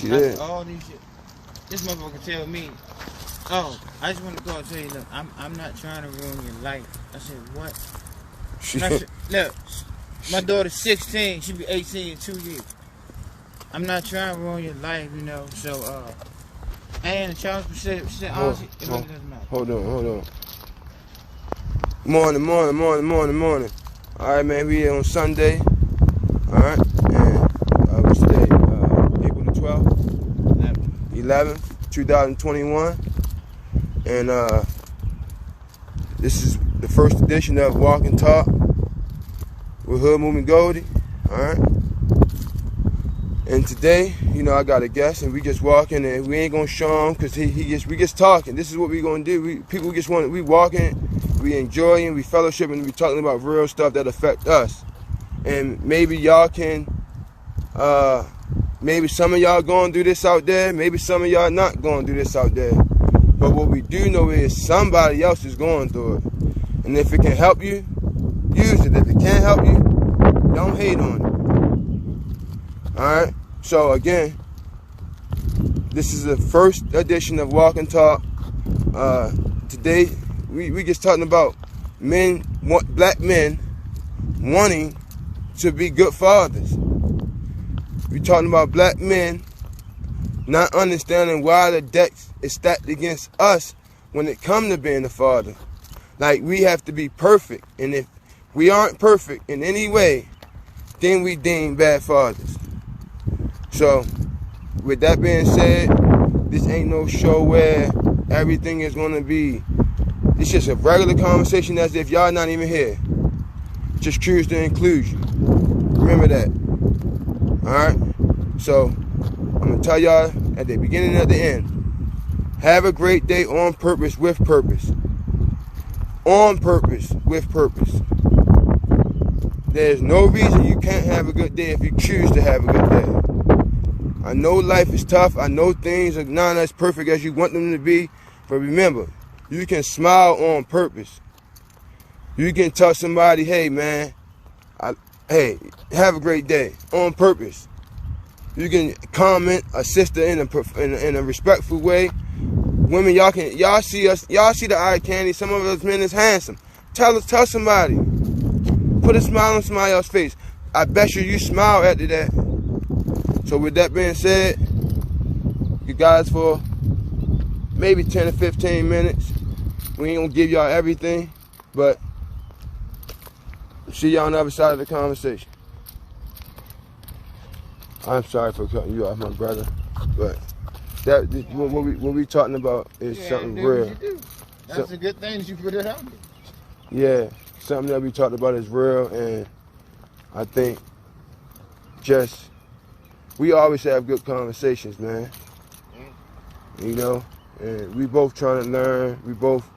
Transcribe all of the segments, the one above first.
Yeah. All these shit. This motherfucker tell me, oh, I just want to go and tell you, look, I'm not trying to ruin your life. I said, what? I said, look, my daughter's 16, she'll be 18 in 2 years. I'm not trying to ruin your life, you know, so, and Charles said, honestly, it really doesn't matter. Hold on. Morning. All right, man, we here on Sunday. All right, and what's today? April the 12th? 11th, 2021. And this is the first edition of Walk and Talk with Hood Movement Goldie. All right. And today, you know, I got a guest, and we just walking, and we ain't gonna show him because we just talking. This is what we gonna do. People just want, we walking, we enjoying, we fellowshipping, we talking about real stuff that affect us. And maybe y'all can, maybe some of y'all going through this out there, maybe some of y'all not going through this out there. But what we do know is somebody else is going through it. And if it can help you, use it. If it can't help you, don't hate on it. All right. So again, this is the first edition of Walk and Talk. Today, we just talking about black men wanting to be good fathers. We talking about black men not understanding why the deck is stacked against us when it comes to being a father. Like, we have to be perfect, and if we aren't perfect in any way, then we deem bad fathers. So, with that being said, this ain't no show where everything is going to be, it's just a regular conversation as if y'all not even here. Just choose to include you. Remember that. Alright? So, I'm going to tell y'all at the beginning and at the end, have a great day on purpose, with purpose. On purpose, with purpose. There's no reason you can't have a good day if you choose to have a good day. I know life is tough. I know things are not as perfect as you want them to be. But remember, you can smile on purpose. You can tell somebody, hey, man, hey, have a great day, on purpose. You can comment a sister in a respectful way. Women, y'all see the eye candy. Some of us men is handsome. Tell somebody. Put a smile on somebody else's face. I bet you smile after that. So with that being said, you guys, for maybe 10 to 15 minutes, we ain't gonna give y'all everything, but see y'all on the other side of the conversation. I'm sorry for cutting you off, my brother, but what we talking about is something real. That's a good thing that you put it out there. Yeah, something that we talked about is real, and I think we always have good conversations, man. You know, and we both trying to learn. We both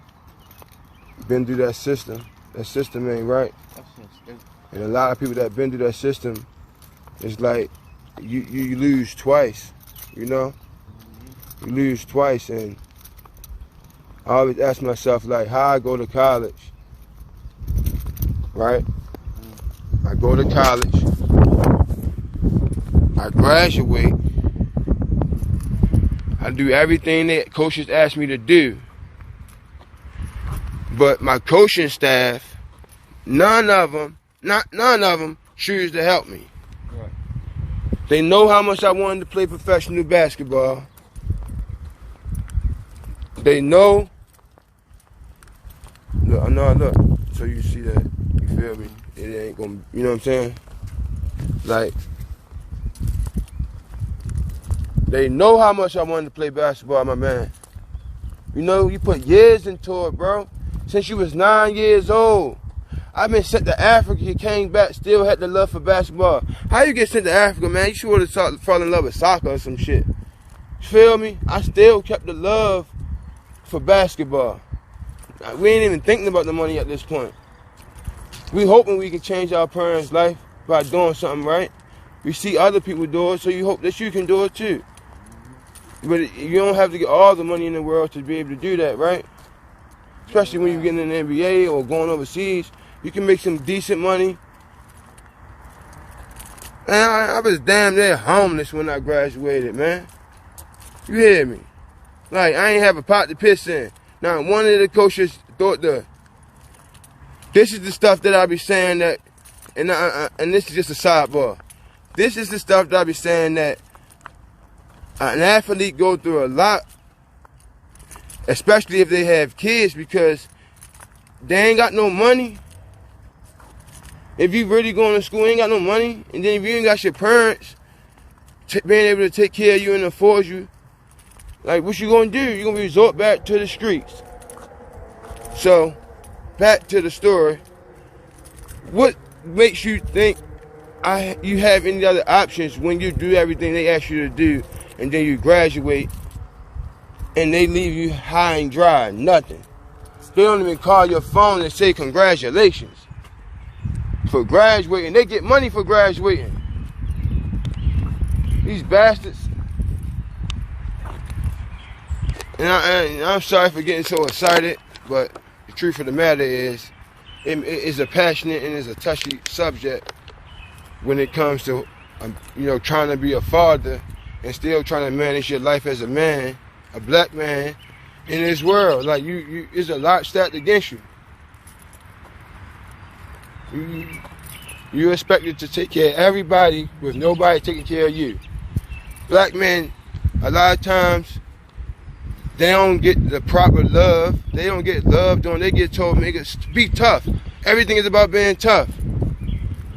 been through that system. That system ain't right. And a lot of people that been through that system, it's like you lose twice, you know? You lose twice, and I always ask myself, like, how I go to college, right? I go to college, I graduate, I do everything that coaches ask me to do, but my coaching staff, none of them choose to help me. Right. They know how much I wanted to play professional basketball. They know. Look. So you see that? You feel me? It ain't gonna. You know what I'm saying? Like, they know how much I wanted to play basketball, my man. You know, you put years into it, bro. Since you was 9 years old. I've been sent to Africa, you came back, still had the love for basketball. How you get sent to Africa, man? You should have fallen in love with soccer or some shit. You feel me? I still kept the love for basketball. We ain't even thinking about the money at this point. We hoping we can change our parents' life by doing something right. We see other people do it, so you hope that you can do it too. But you don't have to get all the money in the world to be able to do that, right? Especially when you're getting in the NBA or going overseas. You can make some decent money Man, I was damn near homeless when I graduated, man. You hear me? Like, I ain't have a pot to piss in. Now, one of the coaches thought this is the stuff that I be saying that, and this is just a sidebar. This is the stuff that I be saying that an athlete go through a lot, especially if they have kids, because they ain't got no money. If you really going to school, you ain't got no money, and then if you ain't got your parents being able to take care of you and afford you, like, what you gonna do? You gonna resort back to the streets. So, back to the story. What makes you think you have any other options when you do everything they ask you to do, and then you graduate, and they leave you high and dry? Nothing. They don't even call your phone and say congratulations for graduating. They get money for graduating. These bastards. And I'm sorry for getting so excited, but the truth of the matter is, it is a passionate and it's a touchy subject when it comes to, trying to be a father and still trying to manage your life as a man, a black man in this world. Like, it's a lot stacked against you. You're expected to take care of everybody with nobody taking care of you. Black men, a lot of times, they don't get the proper love. They don't get loved on. They get told, nigga, be tough. Everything is about being tough.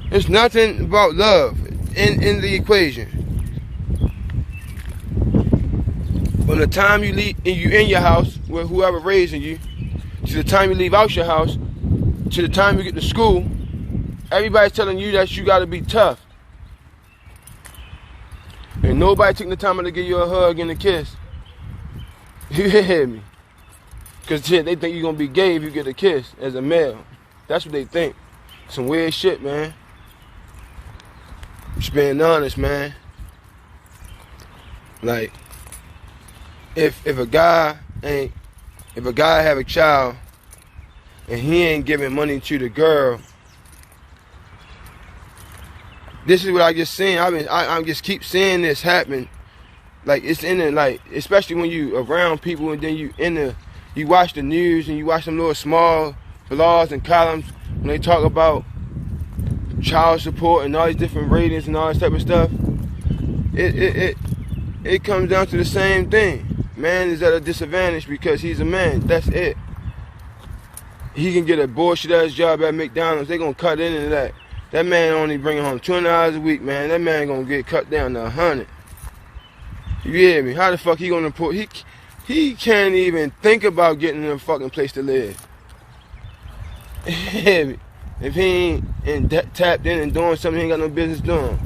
There's nothing about love in the equation. From the time you leave, you in your house with whoever raising you, to the time you leave out your house, to the time you get to school, everybody's telling you that you got to be tough. And nobody taking the time to give you a hug and a kiss. You hear me? Because shit, they think you're going to be gay if you get a kiss as a male. That's what they think. Some weird shit, man. Just being honest, man. Like, if a guy have a child and he ain't giving money to the girl, this is what I just seen. I just keep seeing this happen. Like, it's in it, like, especially when you around people and then you watch the news and you watch them little small blogs and columns when they talk about child support and all these different ratings and all this type of stuff. It comes down to the same thing. Man is at a disadvantage because he's a man. That's it. He can get a bullshit ass job at McDonald's. They gonna cut into that. That man only bringing home $200 a week, man. That man gonna get cut down to 100. You hear me? How the fuck he gonna put? He can't even think about getting a fucking place to live. You hear me? If he ain't tapped in and doing something he ain't got no business doing,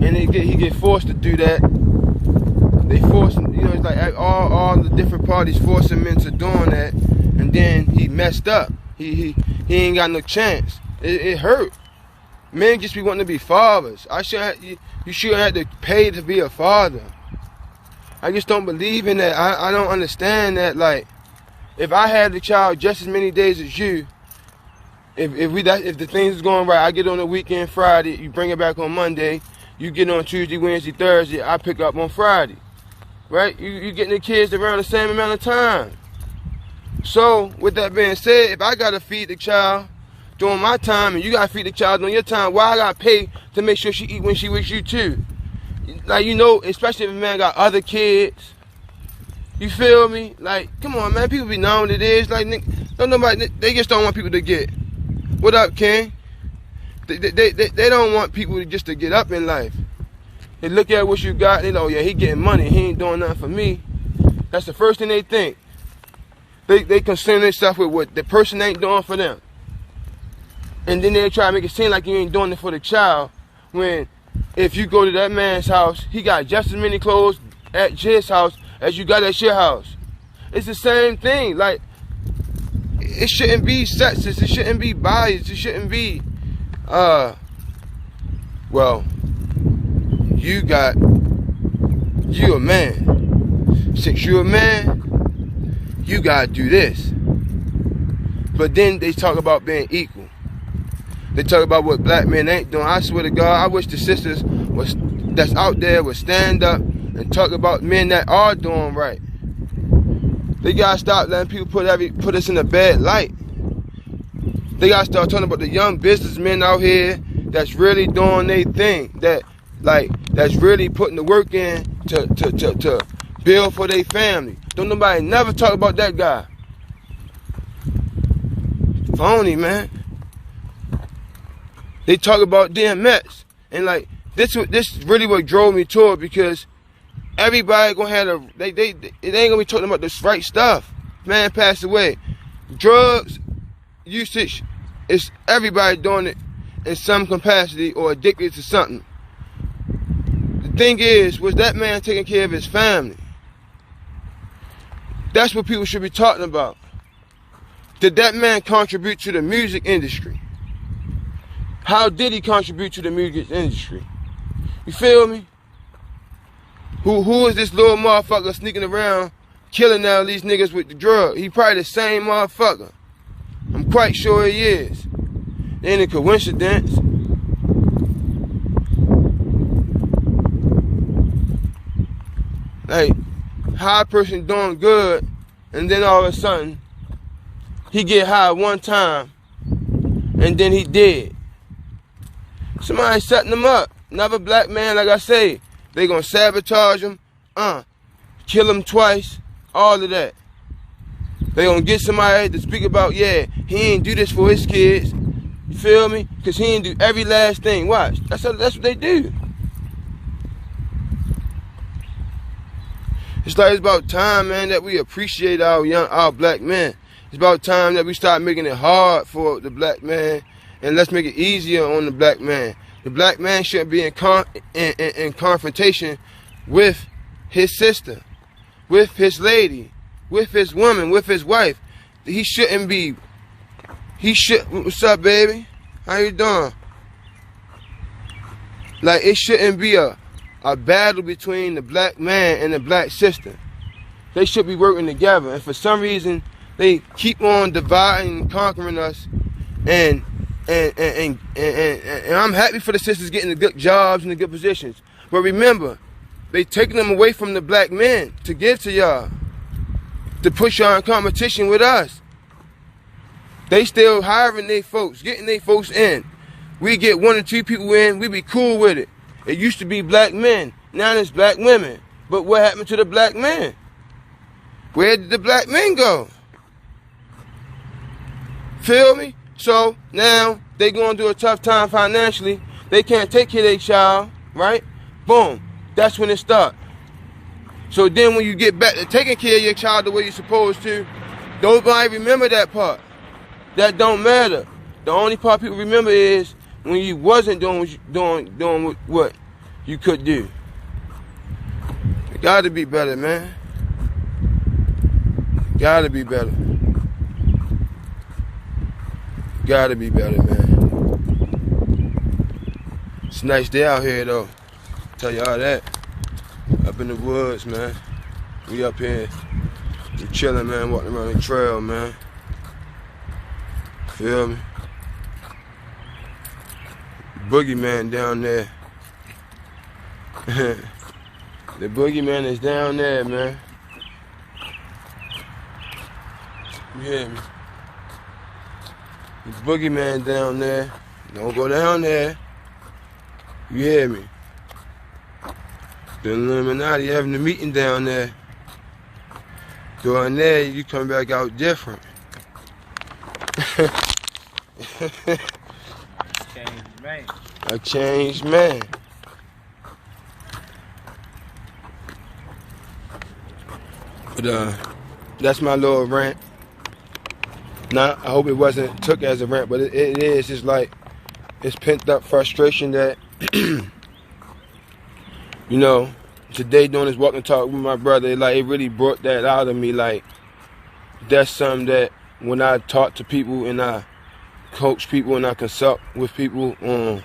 and he get forced to do that. They force him. It's like all the different parties force him into doing that, and then he messed up. He ain't got no chance. It hurt. Men just be wanting to be fathers. You shouldn't have to pay to be a father. I just don't believe in that. I don't understand that. Like, if I had the child just as many days as you, if the things is going right, I get on the weekend Friday, you bring it back on Monday, you get on Tuesday, Wednesday, Thursday, I pick up on Friday. Right? You getting the kids around the same amount of time. So, with that being said, if I gotta feed the child during my time and you gotta feed the child during your time, why I gotta pay to make sure she eat when she with you too? Like, especially if a man got other kids. You feel me? Like, come on, man. People be knowing what it is. Like, they just don't want people to get. What up, King? They don't want people just to get up in life. They look at what you got, they know, yeah, he getting money, he ain't doing nothing for me. That's the first thing they think. They concern themselves with what the person ain't doing for them. And then they try to make it seem like you ain't doing it for the child, when if you go to that man's house, he got just as many clothes at his house as you got at your house. It's the same thing. Like, it shouldn't be sexist, it shouldn't be biased, it shouldn't be, well, you a man. Since you're a man, you gotta do this. But then they talk about being equal. They talk about what black men ain't doing. I swear to God, I wish the sisters that's out there would stand up and talk about men that are doing right. They gotta stop letting people put us in a bad light. They gotta start talking about the young businessmen out here that's really doing their thing, that's really putting the work in to build for their family. Don't nobody never talk about that guy. Phony, man. They talk about DMX, and like this really what drove me to it, because everybody gonna have it ain't gonna be talking about the right stuff. Man passed away. Drugs usage is everybody doing it in some capacity or addicted to something. The thing is, was that man taking care of his family? That's what people should be talking about. Did that man contribute to the music industry? How did he contribute to the music industry? You feel me? Who is this little motherfucker sneaking around killing all these niggas with the drug? He probably the same motherfucker. I'm quite sure he is. It ain't a coincidence. Like, how a person doing good, and then all of a sudden, he get high one time, and then he dead. Somebody setting him up. Another black man, like I say, they gonna sabotage him, kill him twice, all of that. They gonna get somebody to speak about, yeah, he ain't do this for his kids. You feel me? Cause he ain't do every last thing. Watch, that's what they do. It's like it's about time, man, that we appreciate our black men. It's about time that we start making it hard for the black man, and let's make it easier on the black man. The black man shouldn't be in confrontation with his sister, with his lady, with his woman, with his wife. He shouldn't be. What's up, baby? How you doing? Like, it shouldn't be a battle between the black man and the black sister. They should be working together. And for some reason, they keep on dividing and conquering us. And I'm happy for the sisters getting the good jobs and the good positions. But remember, they taking them away from the black men to give to y'all, to push y'all in competition with us. They still hiring their folks, getting their folks in. We get 1 or 2 people in, we be cool with it. It used to be black men, now it's black women. But what happened to the black men? Where did the black men go? Feel me? So now they going through a tough time financially. They can't take care of their child, right? Boom. That's when it starts. So then when you get back to taking care of your child the way you're supposed to, nobody remember that part. That don't matter. The only part people remember is when you wasn't doing what you could do. It gotta be better, man. Gotta be better. Gotta be better, man. It's a nice day out here, though. Tell y'all that. Up in the woods, man. We up here. We chilling, man. Walking around the trail, man. Feel me? Boogeyman down there. The boogeyman is down there, man. You hear me? The boogeyman down there. Don't go down there. You hear me? The Illuminati having a meeting down there. Go in there, you come back out different. Changed man. A changed man. But that's my little rant. Now, I hope it wasn't took as a rant, but it is. It's like, it's pent up frustration that, you know, today doing this walk and talk with my brother, like, it really brought that out of me. Like, that's something that when I talk to people and I coach people and I consult with people on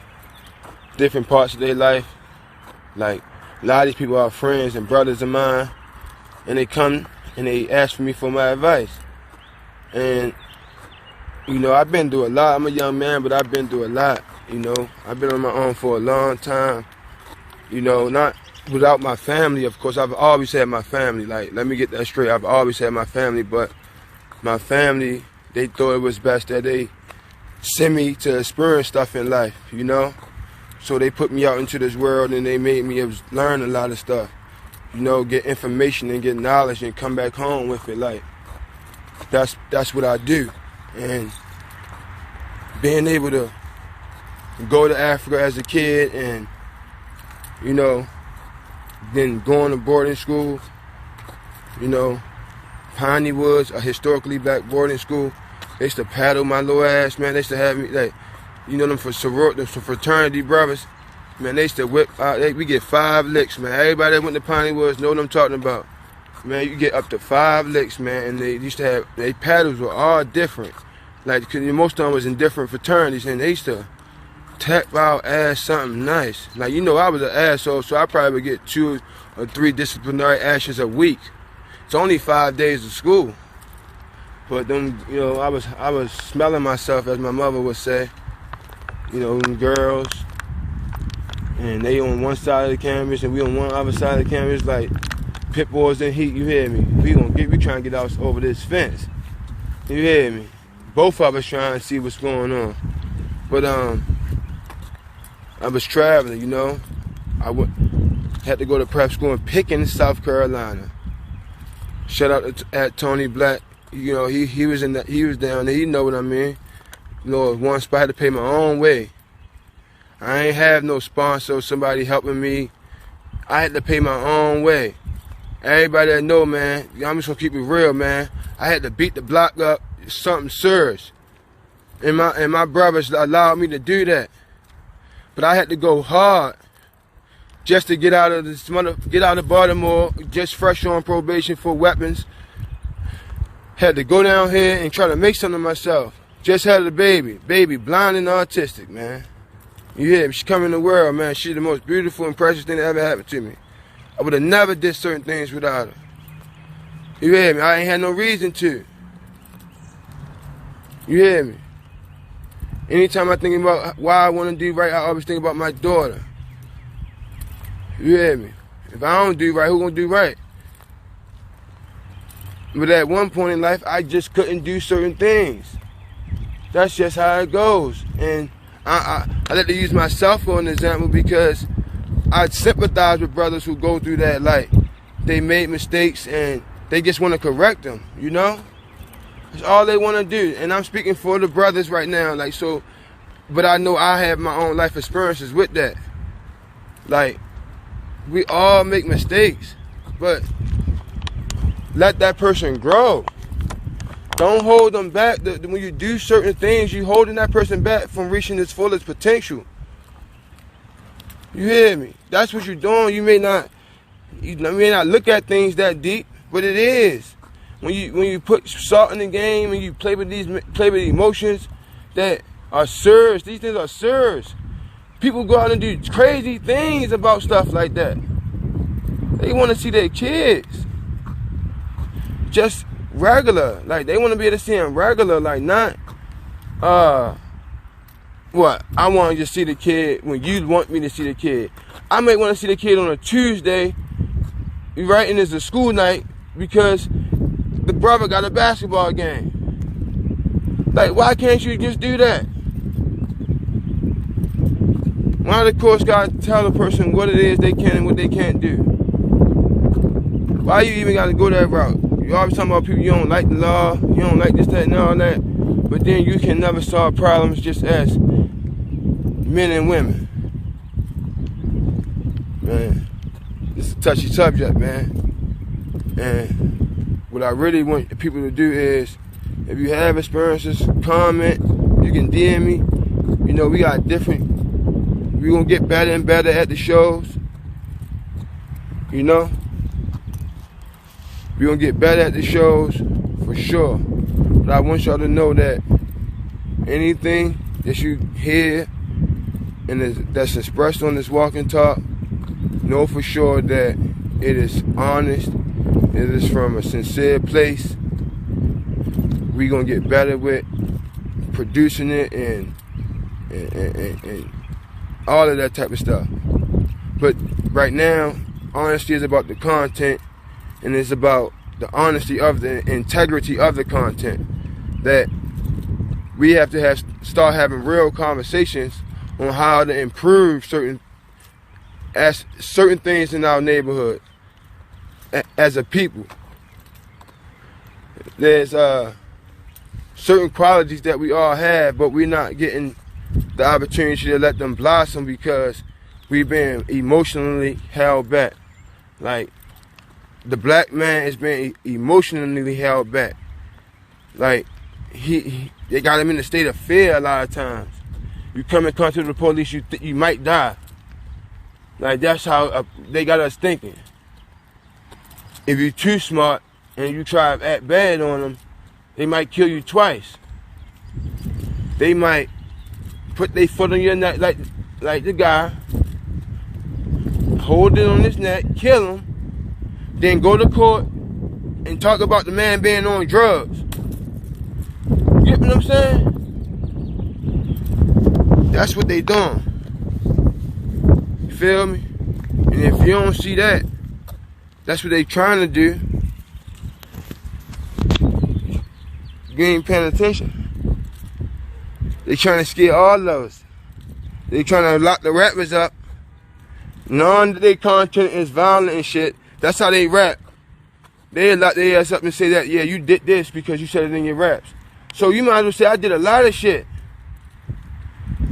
different parts of their life, like, a lot of these people are friends and brothers of mine, and they come and they ask for me for my advice. And You know, I've been through a lot. I'm a young man, but I've been through a lot. You know, I've been on my own for a long time. You know, not without my family, of course. I've always had my family. Like, let me get that straight. I've always had my family, but my family, they thought it was best that they send me to experience stuff in life, you know? So they put me out into this world and they made me learn a lot of stuff. You know, get information and get knowledge and come back home with it. Like, that's what I do. And being able to go to Africa as a kid and, you know, then going to boarding school, you know, Piney Woods, a historically black boarding school. They used to paddle my little ass, man. They used to have me, like, you know, them fraternity brothers. Man, they used to whip out, we get 5 licks, man. Everybody that went to Piney Woods know what I'm talking about. Man, you get up to 5 licks, man. And they used to have, their paddles were all different. Like, cause most of them was in different fraternities, and they used to tap our ass something nice. Like, you know, I was an asshole, so I probably would get 2 or 3 disciplinary actions a week. It's only 5 days of school. But then, you know, I was smelling myself, as my mother would say. You know, them girls, and they on one side of the canvas, and we on one other side of the canvas, like pit bulls in heat. You hear me? We trying to get out over this fence. You hear me? Both of us trying to see what's going on. But I was traveling, you know. Had to go to prep school in Pickens, South Carolina. Shout out at Tony Black. You know, he was down there. You know what I mean? You know, one spot I had to pay my own way. I ain't have no sponsor, somebody helping me. I had to pay my own way. Everybody that know, man, I'm just gonna keep it real, man. I had to beat the block up, something serious. And my brothers allowed me to do that. But I had to go hard just to get out of Baltimore, just fresh on probation for weapons. Had to go down here and try to make something of myself. Just had a baby, blind and autistic, man. You hear me? She come in the world, man. She's the most beautiful and precious thing that ever happened to me. I would have never did certain things without her. You hear me? I ain't had no reason to. You hear me? Anytime I think about why I want to do right, I always think about my daughter. You hear me? If I don't do right, who gonna do right? But at one point in life, I just couldn't do certain things. That's just how it goes. And I like to use myself for an example because I sympathize with brothers who go through that. Like, they made mistakes and they just want to correct them, you know? That's all they want to do. And I'm speaking for the brothers right now. Like, so, but I know I have my own life experiences with that. Like, we all make mistakes, but let that person grow. Don't hold them back. When you do certain things, you're holding that person back from reaching his fullest potential. You hear me? That's what you're doing. You may not look at things that deep, but it is. When you put salt in the game and you play with emotions that are serious, these things are serious. People go out and do crazy things about stuff like that. They want to see their kids just regular. Like, they want to be able to see them regular, like not what? I want to just see the kid when you want me to see the kid. I may want to see the kid on a Tuesday, right, and it's a school night because the brother got a basketball game. Like, why can't you just do that? Why the course got to tell a person what it is they can and what they can't do? Why you even got to go that route? You always talking about people, you don't like the law, you don't like this, that, and all that, but then you can never solve problems just as men and women. Man, it's a touchy subject, man. And what I really want people to do is, if you have experiences, comment, you can DM me. You know, we got we're gonna get better and better at the shows. You know? We're gonna get better at the shows for sure. But I want y'all to know that anything that you hear and that's expressed on this walk and talk, know for sure that it is honest, it is from a sincere place. We're gonna get better with producing it and all of that type of stuff. But right now, honesty is about the content, and it's about the honesty of the integrity of the content. That we have to start having real conversations on how to improve certain things in our neighborhood as a people. There's certain qualities that we all have, but we're not getting the opportunity to let them blossom because we've been emotionally held back. Like, the black man is being emotionally held back. Like, they got him in a state of fear a lot of times. You come in contact with the police, you might die. Like, that's how they got us thinking. If you're too smart and you try to act bad on them, they might kill you twice. They might put their foot on your neck, like the guy, hold it on his neck, kill him, then go to court and talk about the man being on drugs. You get what I'm saying? That's what they doing. You feel me? And if you don't see that, that's what they trying to do. You ain't paying attention. They trying to scare all of us. They trying to lock the rappers up. None of their content is violent and shit. That's how they rap. They lock their ass up and say that, yeah, you did this because you said it in your raps. So you might as well say, I did a lot of shit.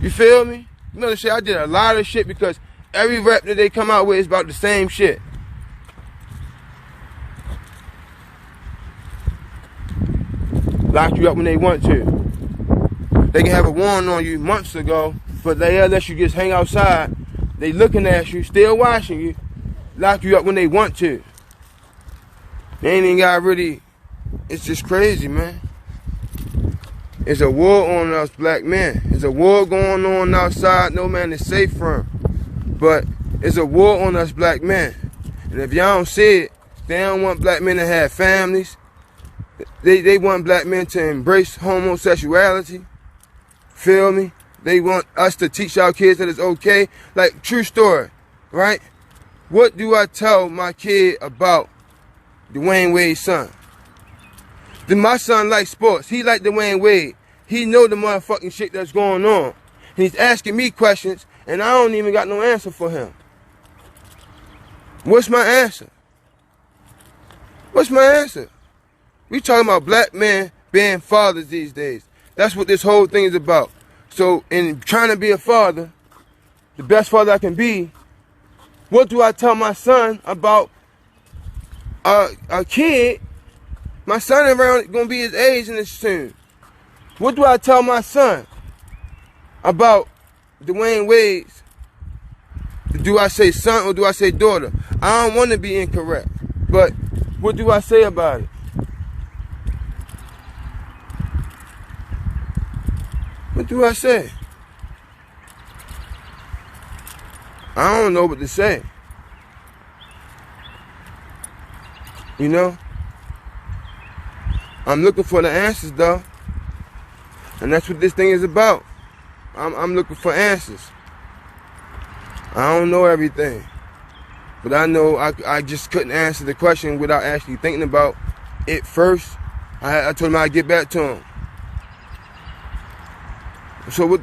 You feel me? You might as well say, I did a lot of shit because every rap that they come out with is about the same shit. Lock you up when they want to. They can have a warrant on you months ago, but they let you just hang outside. They looking at you, still watching you, lock you up when they want to. They ain't even got really, it's just crazy, man. It's a war on us black men. It's a war going on outside no man is safe from. But it's a war on us black men. And if y'all don't see it, they don't want black men to have families. They want black men to embrace homosexuality. Feel me? They want us to teach our kids that it's okay. Like, true story, right? What do I tell my kid about Dwayne Wade's son? Then my son likes sports. He like Dwayne Wade. He know the motherfucking shit that's going on. And he's asking me questions, and I don't even got no answer for him. What's my answer? What's my answer? We talking about black men being fathers these days. That's what this whole thing is about. So, in trying to be a father, the best father I can be, what do I tell my son about a kid? My son around gonna be his age in this soon. What do I tell my son about Dwayne Wade's? Do I say son or do I say daughter? I don't want to be incorrect, but what do I say about it? What do I say? I don't know what to say. You know? I'm looking for the answers, though. And that's what this thing is about. I'm looking for answers. I don't know everything. But I know I just couldn't answer the question without actually thinking about it first. I told him I'd get back to him. So what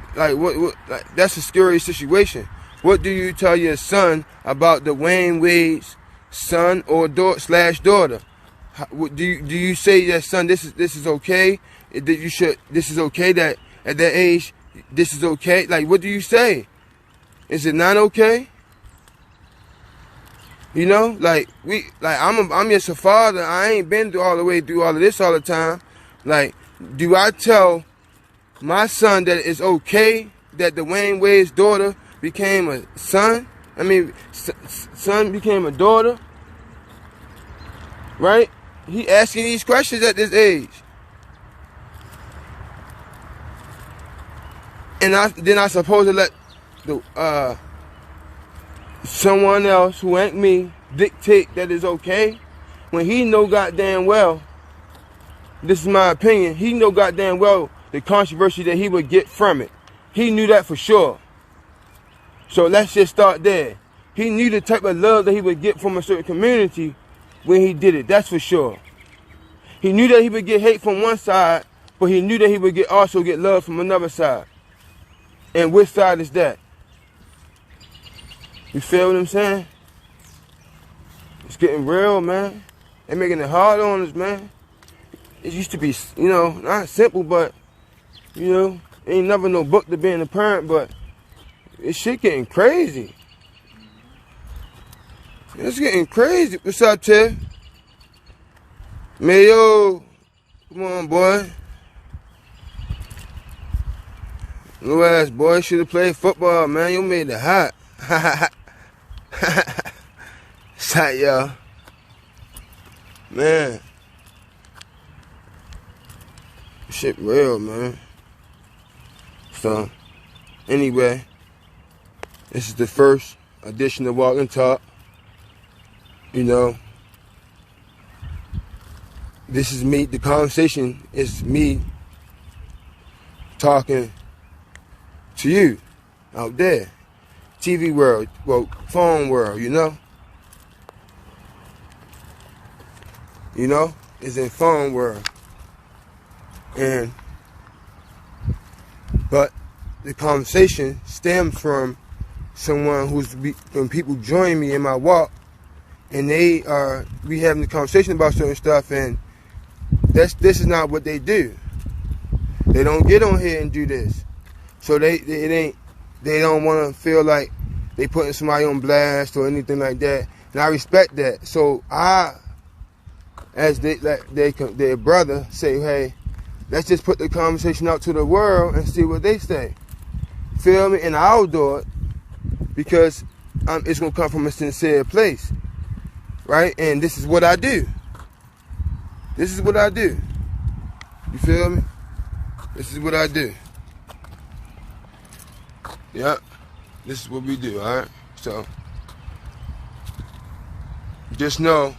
that's a scary situation. What do you tell your son about Dwayne Wade's son or daughter? Do you say that, son, this is okay? This is okay that at that age this is okay? Like, what do you say? Is it not okay? You know, I'm just a father. I ain't been through all of this all the time. Like, do I tell my son that it's okay that Dwayne Wade's daughter became a son? I mean, son became a daughter, right? He asking these questions at this age. And then I supposed to let someone else who ain't me dictate that it's okay when he know goddamn well, this is my opinion, he know goddamn well the controversy that he would get from it. He knew that for sure. So let's just start there. He knew the type of love that he would get from a certain community when he did it. That's for sure. He knew that he would get hate from one side, but he knew that he would also get love from another side. And which side is that? You feel what I'm saying? It's getting real, man. They're making it hard on us, man. It used to be, you know, not simple, but, you know, ain't never no book to being a parent, but this shit getting crazy. It's getting crazy. What's up, Ted? Mayo, come on, boy. Little ass boy should have played football, man. You made it hot. It's hot, y'all. Man. Shit real, man. So, anyway, this is the first edition of Walk and Talk. You know, this is me, the conversation is me talking to you out there. TV world, well, phone world, you know? You know? It's in phone world. But the conversation stems from someone when people join me in my walk, and we having the conversation about certain stuff, and this is not what they do. They don't get on here and do this. So they don't want to feel like they putting somebody on blast or anything like that. And I respect that. So as their brother, say, hey, let's just put the conversation out to the world and see what they say. Feel me? And I'll do it because it's going to come from a sincere place. Right? And this is what I do. This is what I do. You feel me? This is what I do. Yep. This is what we do, alright? So, just know,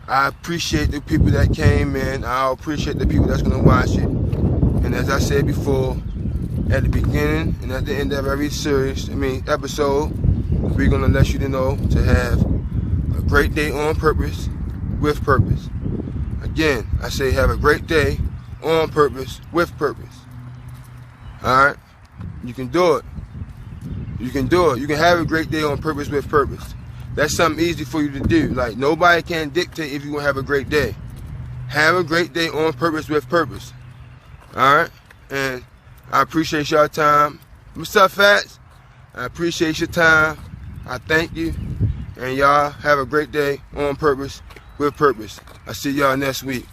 I appreciate the people that came in. I appreciate the people that's going to watch it. And as I said before, at the beginning and at the end of every episode, we're going to let you know to have a great day on purpose, with purpose. Again, I say have a great day on purpose, with purpose. Alright? You can do it. You can do it. You can have a great day on purpose, with purpose. That's something easy for you to do. Like, nobody can dictate if you're going to have a great day. Have a great day on purpose, with purpose. Alright? And I appreciate y'all time. What's up, Fats? I appreciate your time. I thank you. And y'all have a great day on purpose, with purpose. I'll see y'all next week.